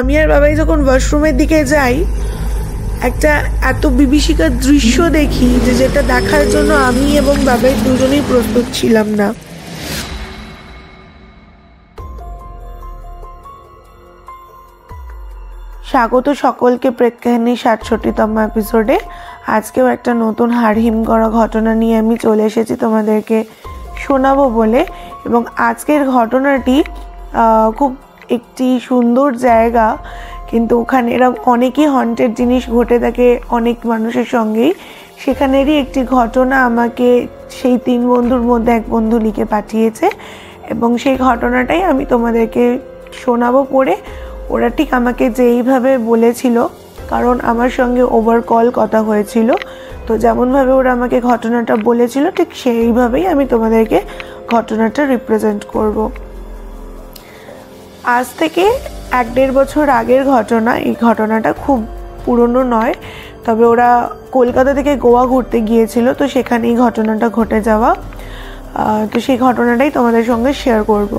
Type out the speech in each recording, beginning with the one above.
আমি আর বাবাই যখন ওয়াশরুমের দিকে যাই একটা এত বিভীষিকার দৃশ্য দেখি যেটা দেখার জন্য আমি এবং বাবাই দুজনেই প্রস্তুত ছিলাম না। স্বাগত সকলকে প্রেক্ষাহিনীর ৬৭তম এপিসোডে। আজকেও একটা নতুন হাড়হিম করা ঘটনা নিয়ে আমি চলে এসেছি তোমাদেরকে শোনাবো বলে। এবং আজকের ঘটনাটি খুব একটি সুন্দর জায়গা, কিন্তু ওখানে এরকম অনেকই হন্টেড জিনিস ঘটে থাকে অনেক মানুষের সঙ্গেই। সেখানেরই একটি ঘটনা আমাকে সেই ৩ বন্ধুর মধ্যে এক বন্ধু লিখে পাঠিয়েছে এবং সেই ঘটনাটাই আমি তোমাদেরকে শোনাবো পড়ে। ওরা ঠিক আমাকে যেইভাবে বলেছিল, কারণ আমার সঙ্গে ওভার কল কথা হয়েছিল, তো যেমনভাবে ওরা আমাকে ঘটনাটা বলেছিল ঠিক সেইভাবেই আমি তোমাদেরকে ঘটনাটা রিপ্রেজেন্ট করব। আজ থেকে ১-১.৫ বছর আগের ঘটনা। এই ঘটনাটা খুব পুরনো নয়, তবে ওরা কলকাতা থেকে গোয়া ঘুরতে গিয়েছিল, তো সেখানে এই ঘটনাটা ঘটে যাওয়া। তো সেই ঘটনাটাই তোমাদের সঙ্গে শেয়ার করব।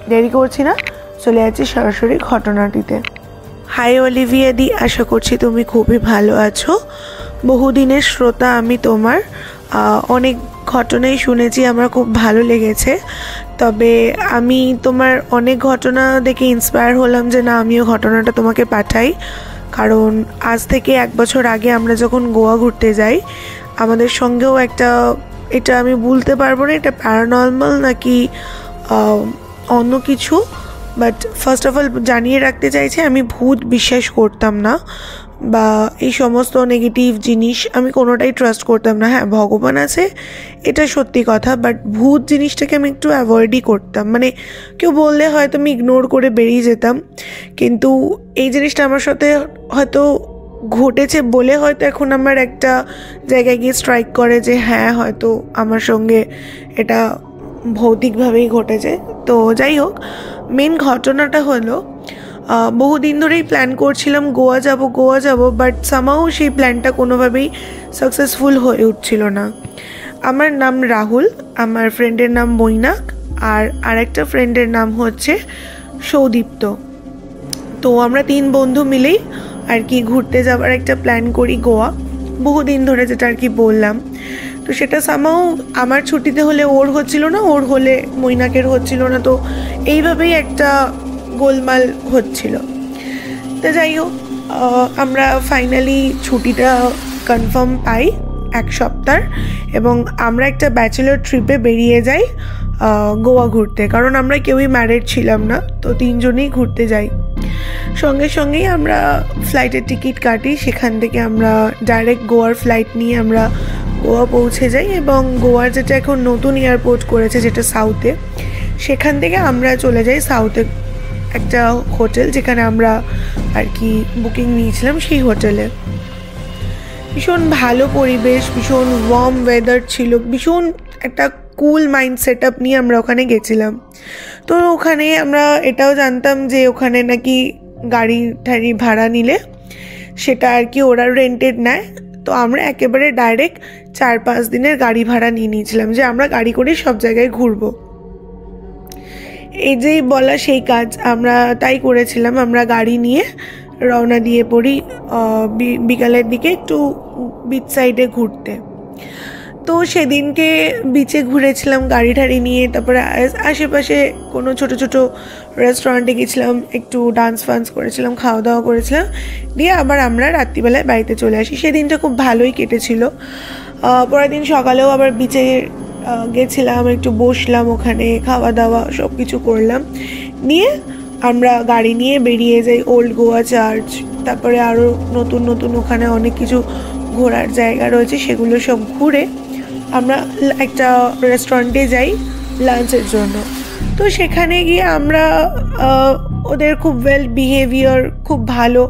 দেরি করছি না, চলে যাচ্ছি সরাসরি ঘটনাটিতে। হাই অলিভিয়া দি, আশা করছি তুমি খুবই ভালো আছো। বহুদিনের শ্রোতা আমি তোমার। অনেক ঘটনাই শুনেছি, আমার খুব ভালো লেগেছে। তবে আমি তোমার অনেক ঘটনা দেখে ইন্সপায়ার হলাম যে না, আমিও ঘটনাটা তোমাকে পাঠাই। কারণ আজ থেকে ১ বছর আগে আমরা যখন গোয়া ঘুরতে যাই, আমাদের সঙ্গেও একটা, এটা আমি বলতে পারবো না এটা প্যারানর্মাল নাকি অন্য কিছু, বাট ফার্স্ট অফ অল জানিয়ে রাখতে চাইছি আমি ভূত বিশ্বাস করতাম না, বা এই সমস্ত নেগেটিভ জিনিস আমি কোনোটাই ট্রাস্ট করতাম না। হ্যাঁ, ভগবান আছে, এটা সত্যি কথা, বাট ভূত জিনিসটাকে আমি একটু অ্যাভয়েডই করতাম। মানে কেউ বললে হয়তো আমি ইগনোর করে বেরিয়ে যেতাম, কিন্তু এই জিনিসটা আমার সাথে হয়তো ঘটেছে বলে হয়তো এখন আমার একটা জায়গায় গিয়ে স্ট্রাইক করে যে হ্যাঁ, হয়তো আমার সঙ্গে এটা ভৌতিকভাবেই ঘটেছে। তো যাই হোক, মেন ঘটনাটা হলো বহুদিন ধরেই প্ল্যান করছিলাম গোয়া যাব, বাট সামহাউ সেই প্ল্যানটা কোনোভাবেই সাকসেসফুল হয়ে উঠছিল না। আমার নাম রাহুল, আমার ফ্রেন্ডের নাম মৈনাক, আর আরেকটা ফ্রেন্ডের নাম হচ্ছে সৌদীপ্ত। তো আমরা ৩ বন্ধু মিলেই আর কি ঘুরতে যাওয়ার একটা প্ল্যান করি গোয়া, বহুদিন ধরে, যেটা আর কি বললাম। তো সেটা সামহাউ আমার ছুটিতে হলে ওর হচ্ছিল না, ওর হলে মৈনাকের হচ্ছিল না, তো এইভাবেই একটা গোলমাল হচ্ছিল। তো যাই হোক, আমরা ফাইনালি ছুটিটা কনফার্ম পাই ১ সপ্তাহ, এবং আমরা একটা ব্যাচেলর ট্রিপে বেরিয়ে যাই গোয়া ঘুরতে। কারণ আমরা কেউই ম্যারিড ছিলাম না, তো ৩ জনেই ঘুরতে যাই। সঙ্গে সঙ্গেই আমরা ফ্লাইটের টিকিট কাটি, সেখান থেকে আমরা ডাইরেক্ট গোয়ার ফ্লাইট নিয়ে আমরা গোয়া পৌঁছে যাই। এবং গোয়ার যেটা এখন নতুন এয়ারপোর্ট করেছে, যেটা সাউথে, সেখান থেকে আমরা চলে যাই সাউথে একটা হোটেল, যেখানে আমরা আর কি বুকিং নিয়েছিলাম সেই হোটেলে। ভীষণ ভালো পরিবেশ, ভীষণ ওয়ার্ম ওয়েদার ছিল, ভীষণ একটা কুল মাইন্ড সেট আপ নিয়ে আমরা ওখানে গেছিলাম। তো ওখানে আমরা এটাও জানতাম যে ওখানে নাকি গাড়ি ঠাড়ি ভাড়া নিলে সেটা আর কি ওরা রেন্টেড নেয়। তো আমরা একেবারে ডাইরেক্ট ৪-৫ দিনের গাড়ি ভাড়া নিয়ে নিয়েছিলাম যে আমরা গাড়ি করে সব জায়গায় ঘুরবো। এই যেই বলা সেই কাজ, আমরা তাই করেছিলাম। আমরা গাড়ি নিয়ে রওনা দিয়ে পড়ি বিকালের দিকে একটু বিচ সাইডে ঘুরতে। তো সেদিনকে বিচে ঘুরেছিলাম গাড়ি ঠাড়ি নিয়ে, তারপরে আশেপাশে কোনো ছোট ছোট রেস্টুরেন্টে গেছিলাম, একটু ডান্স ফান্স করেছিলাম, খাওয়া দাওয়া করেছিলাম, দিয়ে আবার আমরা রাত্রিবেলায় বাড়িতে চলে আসি। সেদিনটা খুব ভালোই কেটেছিল। পরের দিন সকালেও আবার বিচে গেছিলাম, একটু বসলাম ওখানে, খাওয়া দাওয়া সব কিছু করলাম, নিয়ে আমরা গাড়ি নিয়ে বেরিয়ে যাই ওল্ড গোয়া চার্চ, তারপরে আরও নতুন নতুন ওখানে অনেক কিছু ঘোরার জায়গা রয়েছে, সেগুলো সব ঘুরে আমরা একটা রেস্টুরেন্টে যাই লাঞ্চের জন্য। তো সেখানে গিয়ে আমরা ওদের খুব ওয়েল বিহেভিয়ার, খুব ভালো,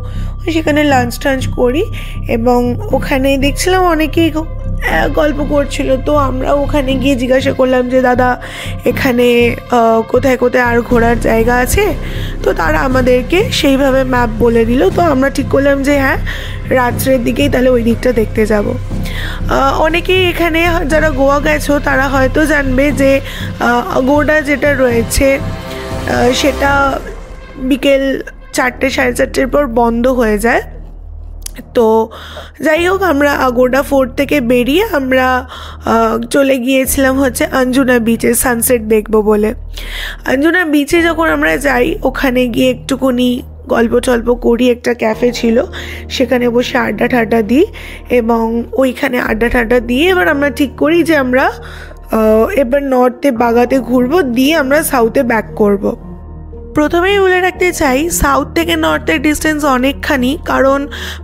সেখানে লাঞ্চ টাঞ্চ করি। এবং ওখানে দেখছিলাম অনেকেই গল্প করছিল, তো আমরা ওখানে গিয়ে জিজ্ঞাসা করলাম যে দাদা, এখানে কোথায় কোথায় আর ঘোরার জায়গা আছে? তো তারা আমাদেরকে সেইভাবে ম্যাপ বলে দিল। তো আমরা ঠিক করলাম যে হ্যাঁ, রাত্রের দিকেই তাহলে ওই দিকটা দেখতে যাব। অনেকেই এখানে যারা গোয়া গেছো তারা হয়তো জানবে যে আগোডা যেটা রয়েছে সেটা বিকেল 4টে 4:30 পর বন্ধ হয়ে যায়। তো যাই হোক, আমরা আগোডা ফোর্ট থেকে বেরিয়ে আমরা চলে গিয়েছিলাম হচ্ছে অঞ্জুনা বিচে সানসেট দেখবো বলে। অঞ্জুনা বিচে যখন আমরা যাই, ওখানে গিয়ে একটুকুনি গল্প টল্প করি, একটা ক্যাফে ছিল সেখানে বসে আড্ডা ঠাড্ডা দিই, এবং ওইখানে আড্ডা ঠাড্ডা দিয়ে এবার আমরা ঠিক করি যে আমরা এবার নর্থে বাগাতে ঘুরবো, দিয়ে আমরা সাউথে ব্যাক করব। প্রথমেই বলে রাখতে চাই, সাউথ থেকে নর্থের ডিস্টেন্স অনেকখানি, কারণ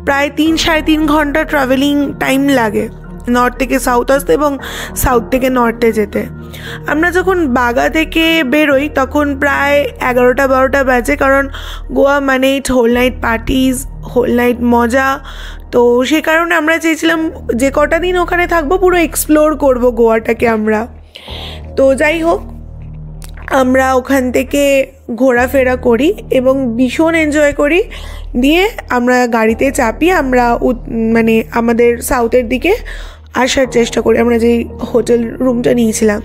প্রায় 3-3.5 ঘন্টা ট্রাভেলিং টাইম লাগে নর্থ থেকে সাউথ আসতে এবং সাউথ থেকে নর্থে যেতে। আমরা যখন বাগা থেকে বেরোই তখন প্রায় 11টা-12টা বাজে, কারণ গোয়া মানেই whole night parties, whole night মজা। তো সে কারণে আমরা চেয়েছিলাম যে কটা দিন ওখানে থাকবো পুরো এক্সপ্লোর করব গোয়াটাকে আমরা। তো যাই হোক, আমরা ওখান থেকে ঘোরাফেরা করি এবং ভীষণ এনজয় করি। দিয়ে আমরা গাড়িতে চাপি, আমরা মানে আমাদের সাউথের দিকে আসার চেষ্টা করি। আমরা যেই হোটেল রুমটা নিয়েছিলাম,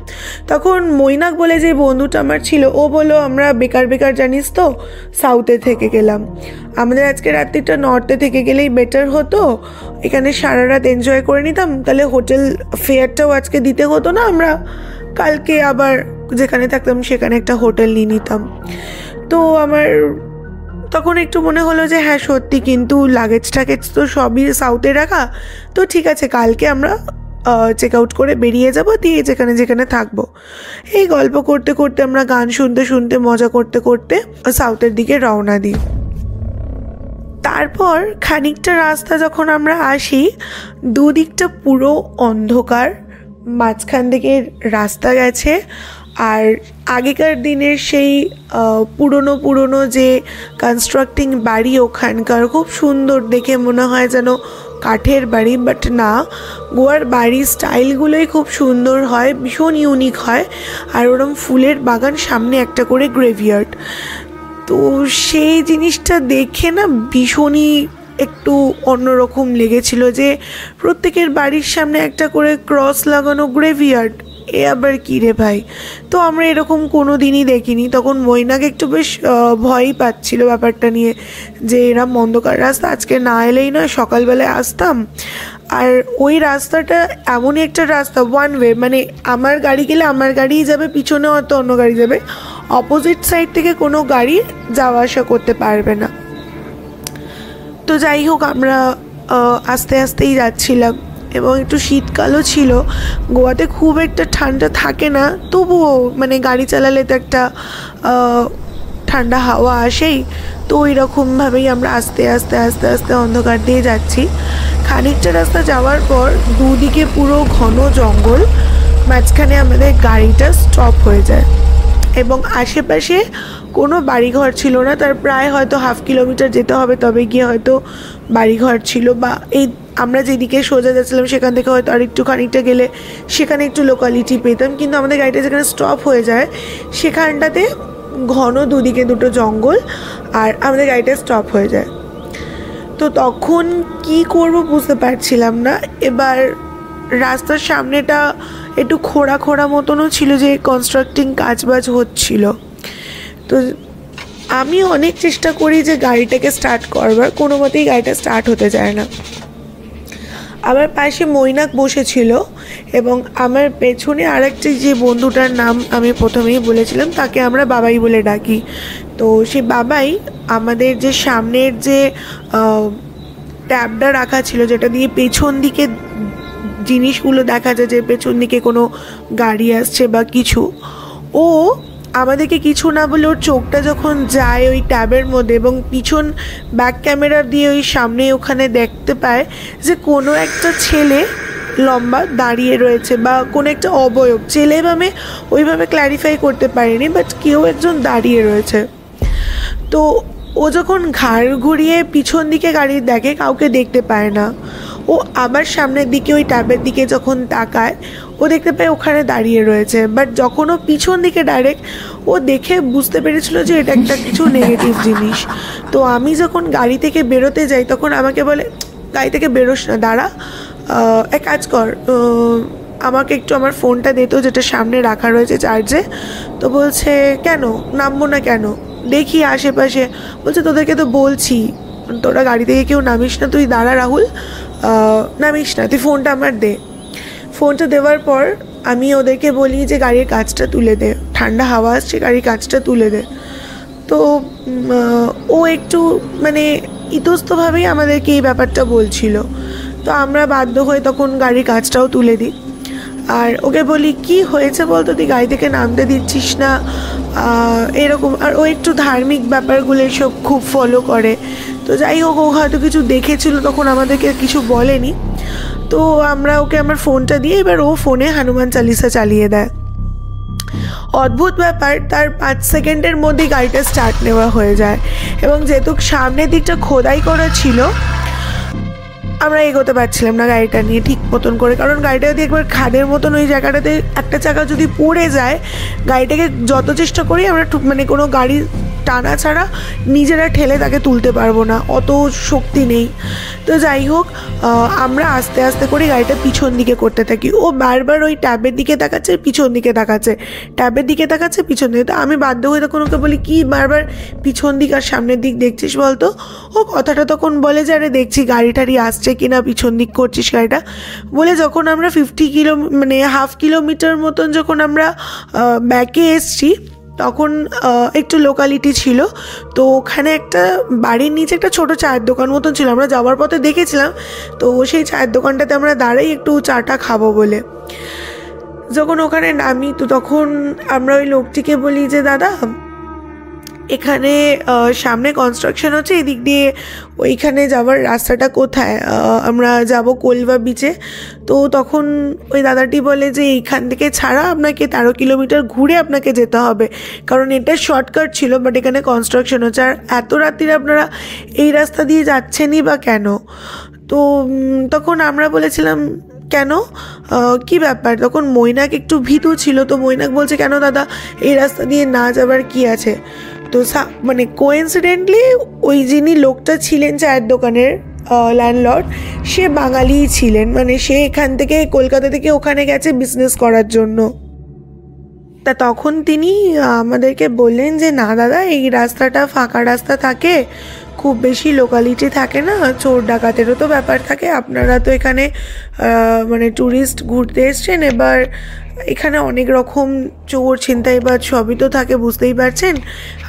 তখন মৈনাক বলে যে বন্ধুটা আমার ছিল, ও বললো আমরা বেকার বেকার জানিস তো সাউথে থেকে গেলাম, আমাদের আজকে রাত্রিটা নর্থে থেকে গেলেই বেটার হতো, এখানে সারা রাত এনজয় করে নিতাম, তাহলে হোটেল ফেয়ারটাও আজকে দিতে হতো না, আমরা কালকে আবার যেখানে থাকতাম সেখানে একটা হোটেল নিয়ে নিতাম। তো আমার তখন একটু মনে হলো যে হ্যাঁ সত্যি, কিন্তু লাগেজ টাগেজ তো সবই সাউথে রাখা, তো ঠিক আছে কালকে আমরা চেক আউট করে বেরিয়ে যাব, দিয়ে যেখানে যেখানে থাকবো। এই গল্প করতে করতে আমরা গান শুনতে শুনতে মজা করতে করতে সাউথের দিকে রওনা দিই। তারপর খানিকটা রাস্তা যখন আমরা আসি, দুদিকটা পুরো অন্ধকার, মাঝখান থেকে রাস্তা গেছে, আর আগেকার দিনের সেই পুরনো যে কনস্ট্রাক্টিং বাড়ি ওখানকার খুব সুন্দর, দেখে মনে হয় যেন কাঠের বাড়ি, বাট না, গোয়ার বাড়ির স্টাইলগুলোই খুব সুন্দর হয়, ভীষণ ইউনিক হয়। আর ওরম ফুলের বাগান, সামনে একটা করে গ্রেভইয়ার্ড। তো সেই জিনিসটা দেখে না ভীষণই একটু অন্যরকম লেগেছিল যে প্রত্যেকের বাড়ির সামনে একটা করে ক্রস লাগানো গ্রেভইয়ার্ড, এ আবার কী রে ভাই। তো আমরা এরকম কোনো দিনই দেখিনি। তখন মৈনাক একটু বেশ ভয়ই পাচ্ছিল ব্যাপারটা নিয়ে, যে এরম অন্ধকার রাস্তা আজকে না এলেই নয়, সকালবেলায় আসতাম। আর ওই রাস্তাটা এমনই একটা রাস্তা, ওয়ান ওয়ে, মানে আমার গাড়ি গেলে আমার গাড়িই যাবে, পিছনে হয়তো অন্য গাড়ি যাবে, অপোজিট সাইড থেকে কোনো গাড়ি যাওয়া আসা করতে পারবে না। তো যাই হোক, আমরা আস্তে আস্তেই যাচ্ছিলাম, এবং একটু শীতকালও ছিল। গোয়াতে খুব একটা ঠান্ডা থাকে না, তবুও মানে গাড়ি চালালে তো একটা ঠান্ডা হাওয়া আসেই। তো ওই রকমভাবেই আমরা আস্তে আস্তে আস্তে আস্তে অন্ধকার দিয়ে যাচ্ছি। খানিকটা রাস্তা যাওয়ার পর দুদিকে পুরো ঘন জঙ্গল, মাঝখানে আমাদের গাড়িটা স্টপ হয়ে যায়, এবং আশেপাশে কোনো বাড়িঘর ছিল না। তার প্রায় হয়তো 1/2 কিলোমিটার যেতে হবে, তবে গিয়ে হয়তো বাড়িঘর ছিল, বা এই আমরা যেদিকে সোজা যাচ্ছিলাম সেখান থেকে হয়তো আর একটু খানিকটা গেলে সেখানে একটু লোকালিটি পেতাম। কিন্তু আমাদের গাড়িটা যেখানে স্টপ হয়ে যায় সেখানটাতে ঘন দুদিকে দুটো জঙ্গল, আর আমাদের গাড়িটা স্টপ হয়ে যায়। তো তখন কি করব বুঝতে পারছিলাম না। এবার রাস্তার সামনেটা একটু খোঁড়া খোঁড়া মতনও ছিল, যে কনস্ট্রাক্টিং কাজবাজ হচ্ছিল। তো আমি অনেক চেষ্টা করি যে গাড়িটাকে স্টার্ট করবার, কোনো মতেই গাড়িটা স্টার্ট হতে চায় না। আমার পাশে মৈনাক বসেছিল, এবং আমার পেছনে আরেকটি যে বন্ধুটার নাম আমি প্রথমেই বলেছিলাম, তাকে আমরা বাবাই বলে ডাকি। তো সে বাবাই আমাদের যে সামনের যে ট্যাবটা রাখা ছিল, যেটা দিয়ে পেছন দিকে জিনিসগুলো দেখা যায়, যে পেছন দিকে কোনো গাড়ি আসছে বা কিছু, ও আমাদেরকে কিছু না বলে ওর চোখটা যখন যায় ওই ট্যাবের মধ্যে, এবং পিছন ব্যাক ক্যামেরা দিয়ে ওই সামনে ওখানে দেখতে পায় যে কোনো একটা ছেলে লম্বা দাঁড়িয়ে রয়েছে, বা কোনো একটা অবয়ব, ছেলে আমি ওইভাবে ক্ল্যারিফাই করতে পারিনি, বাট কেউ একজন দাঁড়িয়ে রয়েছে। তো ও যখন ঘাড় ঘুরিয়ে পিছন দিকে গাড়ি দেখে, কাউকে দেখতে পায় না। ও আবার সামনের দিকে ওই ট্যাবের দিকে যখন তাকায়, ও দেখতে পায় ওখানে দাঁড়িয়ে রয়েছে। বাট যখন ও পিছন দিকে ডাইরেক্ট, ও দেখে বুঝতে পেরেছিল যে এটা একটা কিছু নেগেটিভ জিনিস। তো আমি যখন গাড়ি থেকে বেরোতে যাই, তখন আমাকে বলে গাড়ি থেকে বেরোস না, দাঁড়া, এক কাজ কর, আমাকে একটু আমার ফোনটা দে তো, যেটা সামনে রাখা রয়েছে চার্জে। তো বলছে কেন, নামবো না কেন? দেখি আশেপাশে, বলছে তোদেরকে তো বলছি তোরা গাড়ি থেকে কেউ নামিস না, তুই দাঁড়া রাহুল, নামিস না, তুই ফোনটা আমার দে। ফোনটা দেওয়ার পর আমি ওদেরকে বলি যে গাড়ির কাঁচটা তুলে দে, ঠান্ডা হাওয়া আসছে, গাড়ির কাঁচটা তুলে দে। তো ও একটু মানে ইতস্তভাবেই আমাদেরকে এই ব্যাপারটা বলছিল। তো আমরা বাধ্য হয়ে তখন গাড়ির কাঁচটাও তুলে দিই, আর ওকে বলি কি হয়েছে বলতো, তুই গাড়ি থেকে নামতে দিচ্ছিস না, এরকম। আর ও একটু ধার্মিক ব্যাপারগুলো এসব খুব ফলো করে। তো যাই হোক, ও হয়তো কিছু দেখেছিল, তখন আমাদেরকে কিছু বলেনি। তো আমরা ওকে আমার ফোনটা দিয়ে এবার ও ফোনে হনুমান চালিসা চালিয়ে দেয়। অদ্ভুত ব্যাপার, তার 5 সেকেন্ডের মধ্যেই গাড়িটা স্টার্ট নেওয়া হয়ে যায়, এবং যেহেতু সামনের দিকটা খোদাই করা ছিল আমরা এগোতে পারছিলাম না গাড়িটা নিয়ে ঠিক মতন করে, কারণ গাড়িটা যদি একবার খাদের মতন ওই জায়গাটাতে একটা চাকা যদি পড়ে যায়, গাড়িটাকে যত চেষ্টা করি আমরা মানে কোনো গাড়ি টানা ছাড়া নিজেরা ঠেলে তাকে তুলতে পারবো না, অত শক্তি নেই। তো যাই হোক, আমরা আস্তে আস্তে করে গাড়িটা পিছন দিকে করতে থাকি। ও বারবার ওই ট্যাবের দিকে তাকাচ্ছে, পিছন দিকে তাকাচ্ছে, ট্যাবের দিকে তাকাচ্ছে, পিছন দিকে। তো আমি বাধ্য হয়ে তখন ওকে বলি কি বারবার পিছন দিক আর সামনের দিক দেখছিস বলতো। ও কথাটা তখন বলে যে আরে দেখছি গাড়ি টাড়ি আসছে কিনা, পিছন দিক করছিস গাড়িটা বলে। যখন আমরা 50 মানে হাফ কিলোমিটার মতন যখন আমরা ব্যাকে এসছি, তখন একটু লোকালিটি ছিল, তো ওখানে একটা বাড়ির নিচে একটা ছোটো চায়ের দোকান মতন ছিল, আমরা যাওয়ার পথে দেখেছিলাম। তো সেই চায়ের দোকানটাতে আমরা দাঁড়াই একটু চাটা খাবো বলে। যখন ওখানে নামি, তো তখন আমরা ওই লোকটিকে বলি যে দাদা এখানে সামনে কনস্ট্রাকশন হচ্ছে, এদিক দিয়ে ওইখানে যাওয়ার রাস্তাটা কোথায়, আমরা যাব কোলবা বিচে। তো তখন ওই দাদাটি বলে যে এইখান থেকে ছাড়া আপনাকে 13 কিলোমিটার ঘুরে আপনাকে যেতে হবে, কারণ এটা শর্টকাট ছিল, বাট এখানে কনস্ট্রাকশন হচ্ছে, আর এত রাত্রিরে আপনারা এই রাস্তা দিয়ে যাচ্ছেনই বা কেন। তো তখন আমরা বলেছিলাম কেন, কি ব্যাপার। তখন মৈনাক একটু ভীতু ছিল, তো মৈনাক বলছে কেন দাদা এই রাস্তা দিয়ে না যাবার কি আছে। তো মানে কোইন্সিডেন্টলি ওই যিনি লোকটা ছিলেন চায়ের দোকানের ল্যান্ডলর্ড, সে বাঙালিই ছিলেন, মানে সে এখান থেকে কলকাতা থেকে ওখানে গেছে বিজনেস করার জন্য। তা তখন তিনি আমাদেরকে বললেন যে না দাদা এই রাস্তাটা ফাঁকা রাস্তা থাকে, খুব বেশি লোকালিটি থাকে না, চোর ডাকাতেরও তো ব্যাপার থাকে, আপনারা তো এখানে মানে ট্যুরিস্ট ঘুরতে এসছেন, এবার এখানে অনেক রকম চোর ছিনতাইবাজ সবই তো থাকে বুঝতেই পারছেন,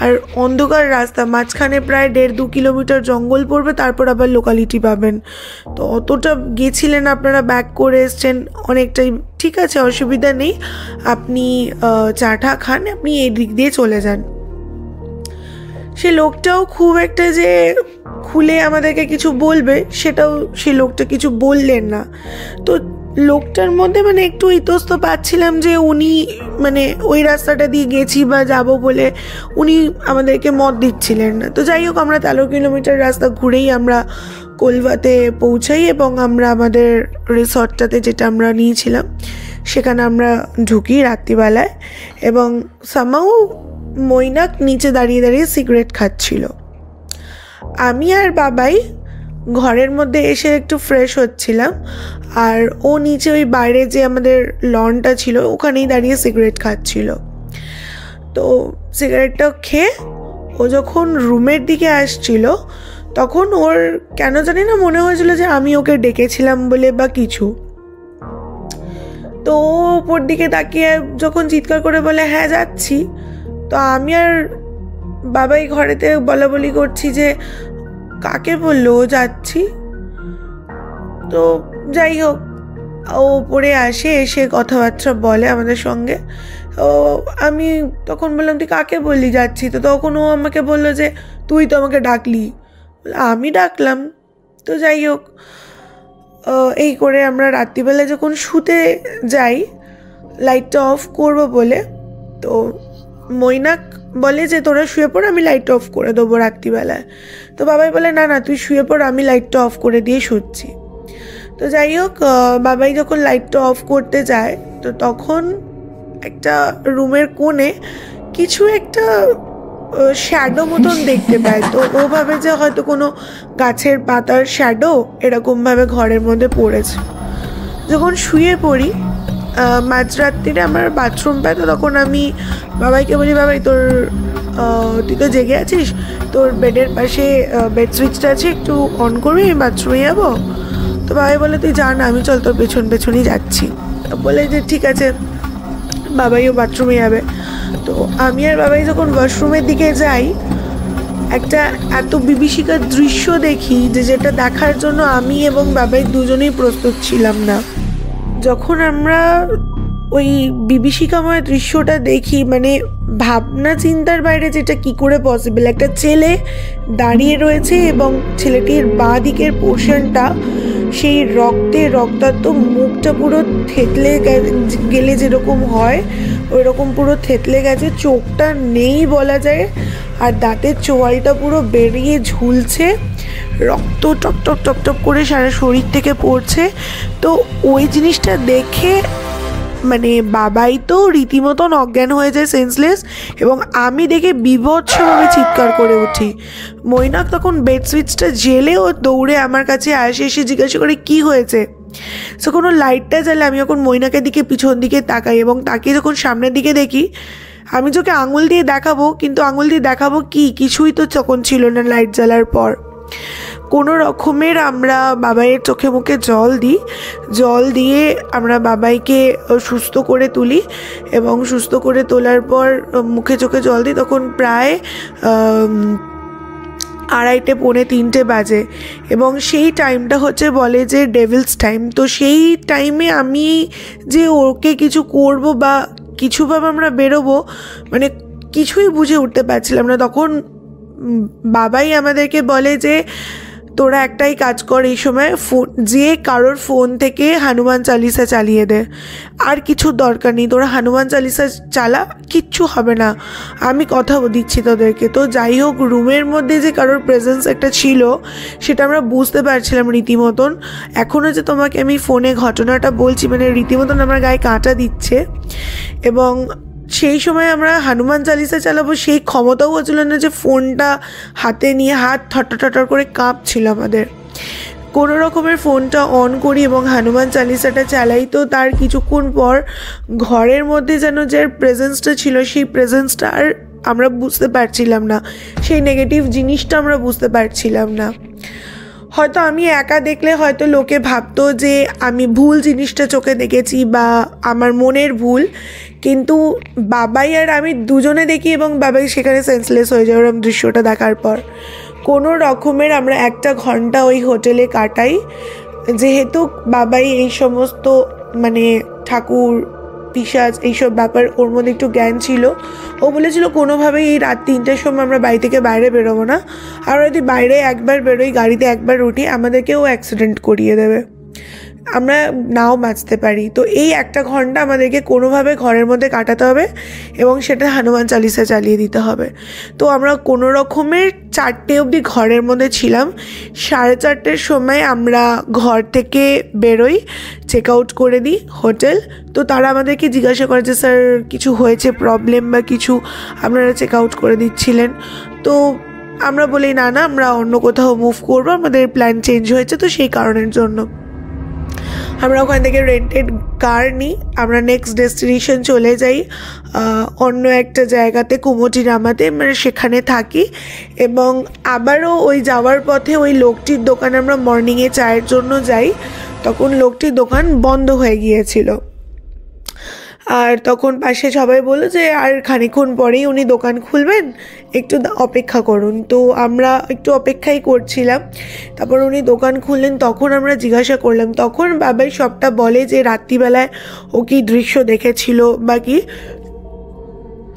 আর অন্ধকার রাস্তা, মাঝখানে প্রায় 1.5-2 কিলোমিটার জঙ্গল পড়বে, তারপর আবার লোকালিটি পাবেন। তো অতটা গেছিলেন আপনারা, ব্যাক করে এসছেন অনেকটাই, ঠিক আছে অসুবিধা নেই, আপনি চাটা খান, আপনি এই দিক দিয়ে চলে যান। সে লোকটাও খুব একটা যে খুলে আমাদেরকে কিছু বলবে সেটাও সে লোকটা কিছু বললেন না। তো লোকটার মধ্যে মানে একটু ইতস্ত পাচ্ছিলাম যে উনি মানে ওই রাস্তাটা দিয়ে গেছি বা যাব বলে উনি আমাদেরকে মত দিচ্ছিলেন না। তো যাই হোক, আমরা 13 কিলোমিটার রাস্তা ঘুরেই আমরা কোলবাতে পৌঁছাই, এবং আমরা আমাদের রিসর্টটাতে যেটা আমরা নিয়েছিলাম সেখানে আমরা ঢুকি রাত্রিবেলায়, এবং সামাও মৈনাক নিচে দাঁড়িয়ে দাঁড়িয়ে সিগারেট খাচ্ছিল। আমি আর বাবাই ঘরের মধ্যে এসে একটু ফ্রেশ হচ্ছিলাম, আর ও নিচে ওই বাইরে যে আমাদের লনটা ছিল ওখানেই দাঁড়িয়ে সিগারেট খাচ্ছিল। তো সিগারেটটা খেয়ে ও যখন রুমের দিকে আসছিল, তখন ওর কেন জানি না মনে হয়েছিল যে আমি ওকে ডেকেছিলাম বলে বা কিছু। তো ও ওপর দিকে তাকিয়ে যখন চিৎকার করে বলে হ্যাঁ যাচ্ছি, তো আমি আর বাবাই ঘরেতে বলা বলি করছি যে কাকে বললো ও যাচ্ছি। তো যাই হোক, ও উপরে আসে, এসে কথাবার্তা বলে আমাদের সঙ্গে। তো আমি তখন বললাম তুই কাকে বললি যাচ্ছি, তো তখন ও আমাকে বললো যে তুই তো আমাকে ডাকলি। আমি ডাকলাম। তো যাই হোক, এই করে আমরা রাত্রিবেলা যখন শুতে যাই লাইটটা অফ করবো বলে, তো মৈনাক বলে যে তোরা শুয়ে পড়, আমি লাইটটা অফ করে দেবো রাত্রিবেলায়। তো বাবাই বলে না না তুই শুয়ে পড়, আমি লাইটটা অফ করে দিয়ে শুচ্ছি। তো যাই হোক, বাবাই যখন লাইটটা অফ করতে যায়, তো তখন একটা রুমের কোণে কিছু একটা শ্যাডো মতন দেখতে পায়। তো ও ভাবে যে হয়তো কোনো গাছের পাতার শ্যাডো এরকমভাবে ঘরের মধ্যে পড়েছে। যখন শুয়ে পড়ি মাঝরাত্রিরে আমার বাথরুম পায়, তো তখন আমি বাবাইকে বলি বাবাই তোর তুই তো জেগে আছিস, তোর বেডের পাশে বেড সুইচটা আছে, একটু অন করবি, আমি বাথরুমে যাবো। তো বাবাই বলে তুই যা না, আমি চল তোর পেছন পেছনই যাচ্ছি। বলে যে ঠিক আছে, বাবাইও বাথরুমে যাবে। তো আমি আর বাবাই যখন ওয়াশরুমের দিকে যাই, একটা এত বিভীষিকার দৃশ্য দেখি যেটা দেখার জন্য আমি এবং বাবাই দুজনেই প্রস্তুত ছিলাম না। যখন আমরা ওই বিভীষিকাময় দৃশ্যটা দেখি, মানে ভাবনা চিন্তার বাইরে, যেটা কি করে পসিবল। একটা ছেলে দাঁড়িয়ে রয়েছে এবং ছেলেটির বাঁ দিকের পোর্শনটা, সেই রক্তাক্ত মুখটা পুরো থেতলে গেলে যেরকম হয় ওই রকম পুরো থেতলে গেছে, চোখটা নেই বলা যায়, আর দাঁতের চোয়ালটা পুরো বেরিয়ে ঝুলছে, রক্ত টপ টপ টপ টপ করে সারা শরীর থেকে পড়ছে। তো ওই জিনিসটা দেখে মানে বাবাই তো রীতিমতন অজ্ঞান হয়ে যায়, সেন্সলেস, এবং আমি দেখে বীভৎসভাবে চিৎকার করে উঠি। মৈনাক তখন বেড সুইচটা জেলে ও দৌড়ে আমার কাছে আসে, এসে জিজ্ঞাসা করে কি হয়েছে। সো কোনো লাইটটা জ্বালে আমি যখন মৈনাকের দিকে পিছন দিকে তাকাই, এবং তাকিয়ে যখন সামনের দিকে দেখি, আমি চোখে আঙুল দিয়ে দেখাবো, কিন্তু আঙুল দিয়ে দেখাবো কি, কিছুই তো তখন ছিল না লাইট জ্বালার পর। কোনো রকমের আমরা বাবাইয়ের চোখে মুখে জল দিয়ে আমরা বাবাইকে সুস্থ করে তুলি, এবং সুস্থ করে তোলার পর মুখে চোখে জল দিই। তখন প্রায় 2:30-3:30 বাজে, এবং সেই টাইমটা হচ্ছে বলে যে ডেভিলস টাইম। তো সেই টাইমে আমি যে ওকে কিছু করব বা কিছুভাবে আমরা বেরোবো, মানে কিছুই বুঝে উঠতে পারছিলাম না। তখন বাবাই আমাদেরকে বলে যে তোরা একটাই কাজ কর, এই সময় যে কারোর ফোন থেকে হনুমান চালিসা চালিয়ে দে, আর কিছু দরকার নেই, তোরা হনুমান চালিসা চালা, কিচ্ছু হবে না, আমি কথা দিচ্ছি তোদেরকে। তো যাই হোক, রুমের মধ্যে যে কারোর প্রেজেন্স একটা ছিল সেটা আমরা বুঝতে পারছিলাম রীতিমতন। এখনও যে তোমাকে আমি ফোনে ঘটনাটা বলছি, মানে রীতিমতন আমার গায়ে কাঁটা দিচ্ছে। এবং সেই সময় আমরা হনুমান চালিসা চালাবো সেই ক্ষমতাও হচ্ছিল না, যে ফোনটা হাতে নিয়ে হাত থটর করে কাঁপছিল আমাদের। কোনো রকমের ফোনটা অন করি এবং হনুমান চালিসাটা চালাই। তো তার কিছুক্ষণ পর ঘরের মধ্যে যেন যার প্রেজেন্সটা ছিল, সেই প্রেজেন্সটা আর আমরা বুঝতে পারছিলাম না, সেই নেগেটিভ জিনিসটা আমরা বুঝতে পারছিলাম না। হয়তো আমি একা দেখলে হয়তো লোকে ভাবতো যে আমি ভুল জিনিসটা চোখে দেখেছি বা আমার মনের ভুল, কিন্তু বাবাই আর আমি দুজনে দেখি এবং বাবাই সেখানে সেন্সলেস হয়ে যায় ওরকম দৃশ্যটা দেখার পর। কোনো রকমের আমরা 1 ঘন্টা ওই হোটেলে কাটাই, যেহেতু বাবাই এই সমস্ত মানে ঠাকুর পিশাচ এইসব ব্যাপার ওর মধ্যে একটু জ্ঞান ছিল। ও বলেছিল কোনোভাবেই এই রাত 3টের সময় আমরা বাড়ি থেকে বাইরে বেরোবো না, আর যদি বাইরে একবার বেরোই, গাড়িতে একবার উঠি, আমাদেরকেও অ্যাক্সিডেন্ট করিয়ে দেবে, আমরা নাও বাঁচতে পারি। তো এই 1 ঘন্টা আমাদেরকে কোনোভাবে ঘরের মধ্যে কাটাতে হবে এবং সেটা হনুমান চালিসা চালিয়ে দিতে হবে। তো আমরা কোনো রকমের 4টে অবধি ঘরের মধ্যে ছিলাম। 4:30-র সময় আমরা ঘর থেকে বেরোই, চেক আউট করে দিই হোটেল। তো তারা আমাদেরকে জিজ্ঞাসা করে যে স্যার কিছু হয়েছে প্রবলেম বা কিছু, আপনারা চেক আউট করে দিচ্ছিলেন। তো আমরা বলি না আমরা অন্য কোথাও মুভ করবো, আমাদের প্ল্যান চেঞ্জ হয়েছে, তো সেই কারণের জন্য আমরা ওখান থেকে রেন্টেড কার নিই, আমরা নেক্সট ডেস্টিনেশন চলে যাই অন্য একটা জায়গাতে, কুমোটিরামাতে, মানে সেখানে থাকি। এবং আবারও ওই যাওয়ার পথে ওই লোকটির দোকানে আমরা মর্নিংয়ে চায়ের জন্য যাই, তখন লোকটির দোকান বন্ধ হয়ে গিয়েছিল। আর তখন পাশে সবাই বললো যে আর খানিকক্ষণ পরেই উনি দোকান খুলবেন, একটু অপেক্ষা করুন। তো আমরা একটু অপেক্ষাই করছিলাম, তারপর উনি দোকান খুললেন। তখন আমরা জিজ্ঞাসা করলাম, তখন বাবাই সবটা বলে যে রাত্রিবেলায় ও কি দৃশ্য দেখেছিল বা কি।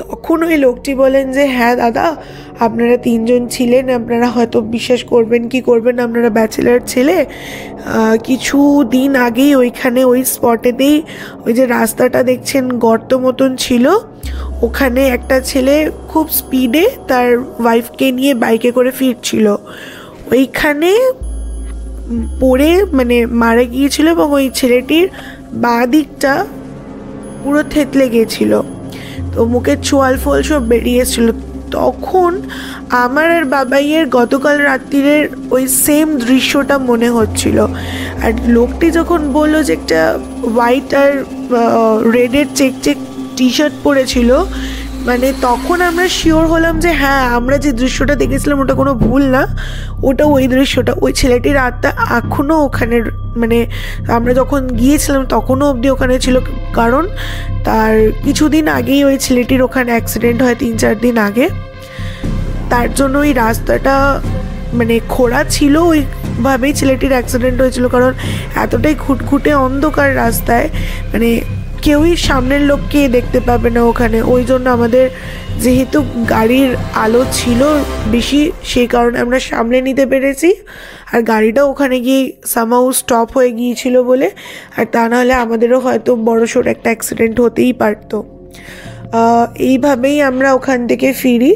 তখন ওই লোকটি বলেন যে হ্যাঁ দাদা, আপনারা 3জন ছিলেন, আপনারা হয়তো বিশ্বাস করবেন কি করবেন, আপনারা ব্যাচেলার ছেলে, কিছু দিন আগেই ওইখানে ওই স্পটেতেই ওই যে রাস্তাটা দেখছেন গর্ত মতন ছিল, ওখানে একটা ছেলে খুব স্পিডে তার ওয়াইফকে নিয়ে বাইকে করে ফিরছিল, ওইখানে পড়ে মানে মারা গিয়েছিল এবং ওই ছেলেটির বাঁ দিকটা পুরো থেতলে গিয়েছিল, তো মুখের চোয়াল ফোল সব বেরিয়েছিল। তখন আমার আর বাবাইয়ের গতকাল রাত্রিরের ওই সেম দৃশ্যটা মনে হচ্ছিল। আর লোকটি যখন বললো যে একটা হোয়াইট আর রেডের চেক টি শার্ট পরেছিল, মানে তখন আমরা শিওর হলাম যে হ্যাঁ, আমরা যে দৃশ্যটা দেখেছিলাম ওটা কোনো ভুল না, ওটা ওই দৃশ্যটা, ওই ছেলেটির আত্মা এখনও ওখানে, মানে আমরা যখন গিয়েছিলাম তখনও অবধি ওখানে ছিল। কারণ তার কিছুদিন আগেই ওই ছেলেটির ওখানে অ্যাক্সিডেন্ট হয়, 3-4 দিন আগে। তার জন্য ওই রাস্তাটা মানে খোঁড়া ছিল, ওইভাবেই ছেলেটির অ্যাক্সিডেন্ট হয়েছিল। কারণ এতটাই খুঁটখুঁটে অন্ধকার রাস্তায়, মানে কেউই সামনের লোককে দেখতে পাবে না ওখানে। ওই জন্য আমাদের যেহেতু গাড়ির আলো ছিল বেশি, সেই কারণে আমরা সামলে নিতে পেরেছি। আর গাড়িটাও ওখানে গিয়ে সামহাউ স্টপ হয়ে গিয়েছিল বলে, আর তা নাহলে আমাদেরও হয়তো বড়সড় একটা অ্যাক্সিডেন্ট হতেই পারতো। এইভাবেই আমরা ওখান থেকে ফিরি।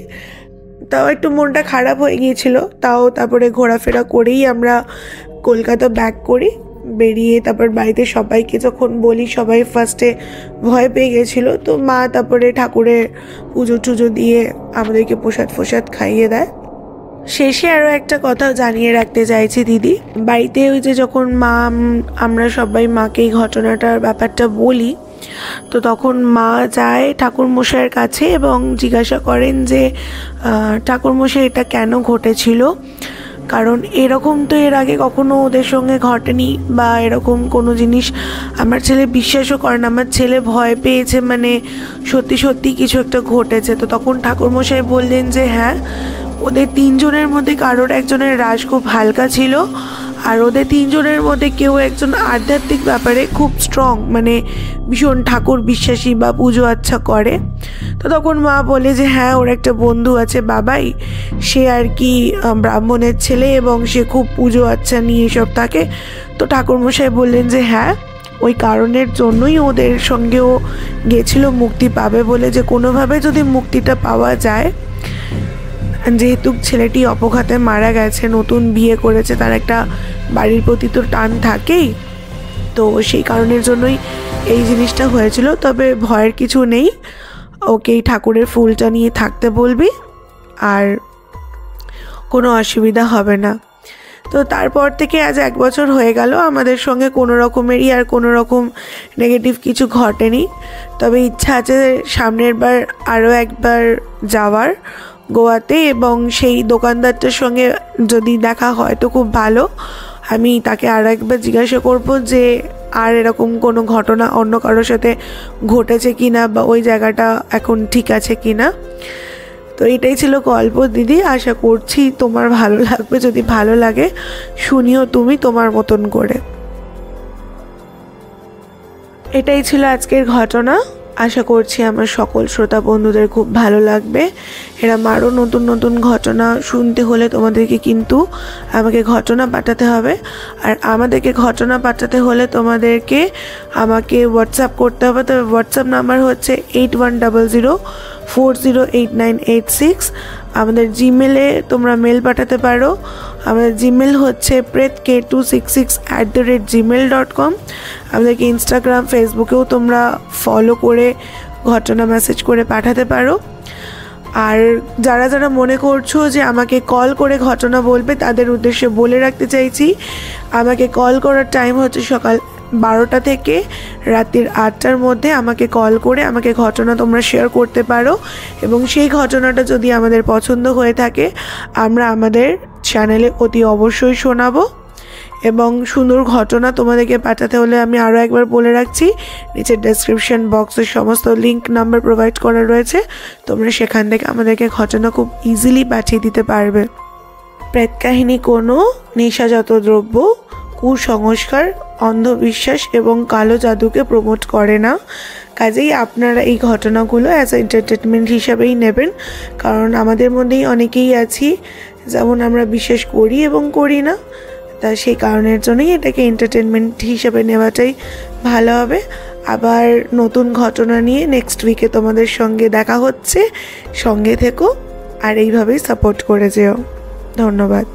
তাও একটু মনটা খারাপ হয়ে গিয়েছিল, তাও তারপরে ঘোরাফেরা করেই আমরা কলকাতা ব্যাক করি। বেরিয়ে তারপর বাড়িতে সবাইকে যখন বলি, সবাই ফার্স্টে ভয় পেয়ে গেছিলো। তো মা তারপরে ঠাকুরের পুজো টুজো দিয়ে আমাদেরকে প্রসাদ খাইয়ে দেয়। শেষে আরও একটা কথা জানিয়ে রাখতে চাইছি দিদি, বাড়িতে ওই যে যখন আমরা সবাই মাকে এই ঘটনাটার ব্যাপারটা বলি, তো তখন মা যায় ঠাকুরমশাইয়ের কাছে এবং জিজ্ঞাসা করেন যে ঠাকুরমশাই এটা কেন ঘটেছিল। কারণ এরকম তো এর আগে কখনো ওদের সঙ্গে ঘটেনি, বা এরকম কোনো জিনিস আমার ছেলে বিশ্বাসও করে না। আমার ছেলে ভয় পেয়েছে, মানে সত্যি সত্যি কিছু একটা ঘটেছে। তো তখন ঠাকুরমশাই বললেন যে হ্যাঁ, ওদের 3 জনের মধ্যে কারোর একজনের রাশ খুব হালকা ছিল, আর ওদের 3 জনের মধ্যে কেউ একজন আধ্যাত্মিক ব্যাপারে খুব স্ট্রং, মানে ভীষণ ঠাকুর বিশ্বাসী বা পুজো আচ্ছা করে। তো তখন মা বলে যে হ্যাঁ, ওর একটা বন্ধু আছে বাবাই, সে আর কি ব্রাহ্মণের ছেলে এবং সে খুব পুজো আচ্ছা নিয়ে সব থাকে। তো ঠাকুরমশাই বললেন যে হ্যাঁ, ওই কারণের জন্যই ওদের সঙ্গেও গেছিল মুক্তি পাবে বলে, যে কোনোভাবে যদি মুক্তিটা পাওয়া যায়। যেহেতু ছেলেটি অপঘাতে মারা গেছে, নতুন বিয়ে করেছে, তার একটা বাড়ির প্রতি তো টান থাকেই, তো সেই কারণের জন্যই এই জিনিসটা হয়েছিল। তবে ভয়ের কিছু নেই, ওকে এই ঠাকুরের ফুলটা নিয়ে থাকতে বলবি, আর কোনো অসুবিধা হবে না। তো তারপর থেকে আজ 1 বছর হয়ে গেল, আমাদের সঙ্গে কোনো রকমেরই আর কোনো রকম নেগেটিভ কিছু ঘটেনি। তবে ইচ্ছা আছে সামনের বার আরও একবার যাওয়ার গোয়াতে, এবং সেই দোকানদারটার সঙ্গে যদি দেখা হয় তো খুব ভালো। আমি তাকে আরও একবার জিজ্ঞাসা করব যে আর এরকম কোনো ঘটনা অন্য কারোর সাথে ঘটেছে কি না, বা ওই জায়গাটা এখন ঠিক আছে কি না। তো এটাই ছিল গল্প দিদি, আশা করছি তোমার ভালো লাগবে। যদি ভালো লাগে শুনিও তুমি তোমার মতন করে। এটাই ছিল আজকের ঘটনা। আশা করছি আমার সকল শ্রোতা বন্ধুদের খুব ভালো লাগবে। এরম আরও নতুন নতুন ঘটনা শুনতে হলে তোমাদেরকে কিন্তু আমাকে ঘটনা পাঠাতে হবে। আর আমাদেরকে ঘটনা পাঠাতে হলে তোমাদেরকে আমাকে হোয়াটসঅ্যাপ করতে হবে। তবে হোয়াটসঅ্যাপ নাম্বার হচ্ছে 8100408986। আমাদের জিমেলে তোমরা মেল পাঠাতে পারো। আমাদের জিমেল হচ্ছে prethk266@gmail.com। আমাদেরকে ইনস্টাগ্রাম, ফেসবুকেও তোমরা ফলো করে ঘটনা মেসেজ করে পাঠাতে পারো। আর যারা যারা মনে করছো যে আমাকে কল করে ঘটনা বলবে, তাদের উদ্দেশ্যে বলে রাখতে চাইছি, আমাকে কল করার টাইম হচ্ছে সকাল 12টা থেকে রাতের 8টার মধ্যে। আমাকে কল করে আমাকে ঘটনা তোমরা শেয়ার করতে পারো, এবং সেই ঘটনাটা যদি আমাদের পছন্দ হয়ে থাকে আমরা আমাদের চ্যানেলে অতি অবশ্যই শোনাবো। এবং সুন্দর ঘটনা তোমাদেরকে পাঠাতে হলে আমি আরও একবার বলে রাখছি, নিচের ডেসক্রিপশন বক্সে সমস্ত লিঙ্ক নাম্বার প্রোভাইড করা রয়েছে, তোমরা সেখান থেকে আমাদেরকে ঘটনা খুব ইজিলি পাঠিয়ে দিতে পারবে। প্রেত কাহিনী কোনো নেশাজাত দ্রব্য, কুসংস্কার, অন্ধবিশ্বাস এবং কালো জাদুকে প্রমোট করে না। কাজেই আপনারা এই ঘটনাগুলো অ্যাজ এন্টারটেনমেন্ট হিসাবেই নেবেন, কারণ আমাদের মধ্যেই অনেকেই আছি যেমন আমরা বিশ্বাস করি এবং করি না। তা সেই কারণের জন্যই এটাকে এন্টারটেনমেন্ট হিসাবে নেওয়াটাই ভালো হবে। আবার নতুন ঘটনা নিয়ে নেক্সট উইকে তোমাদের সঙ্গে দেখা হচ্ছে। সঙ্গে থেকো আর এইভাবেই সাপোর্ট করে যেও। ধন্যবাদ।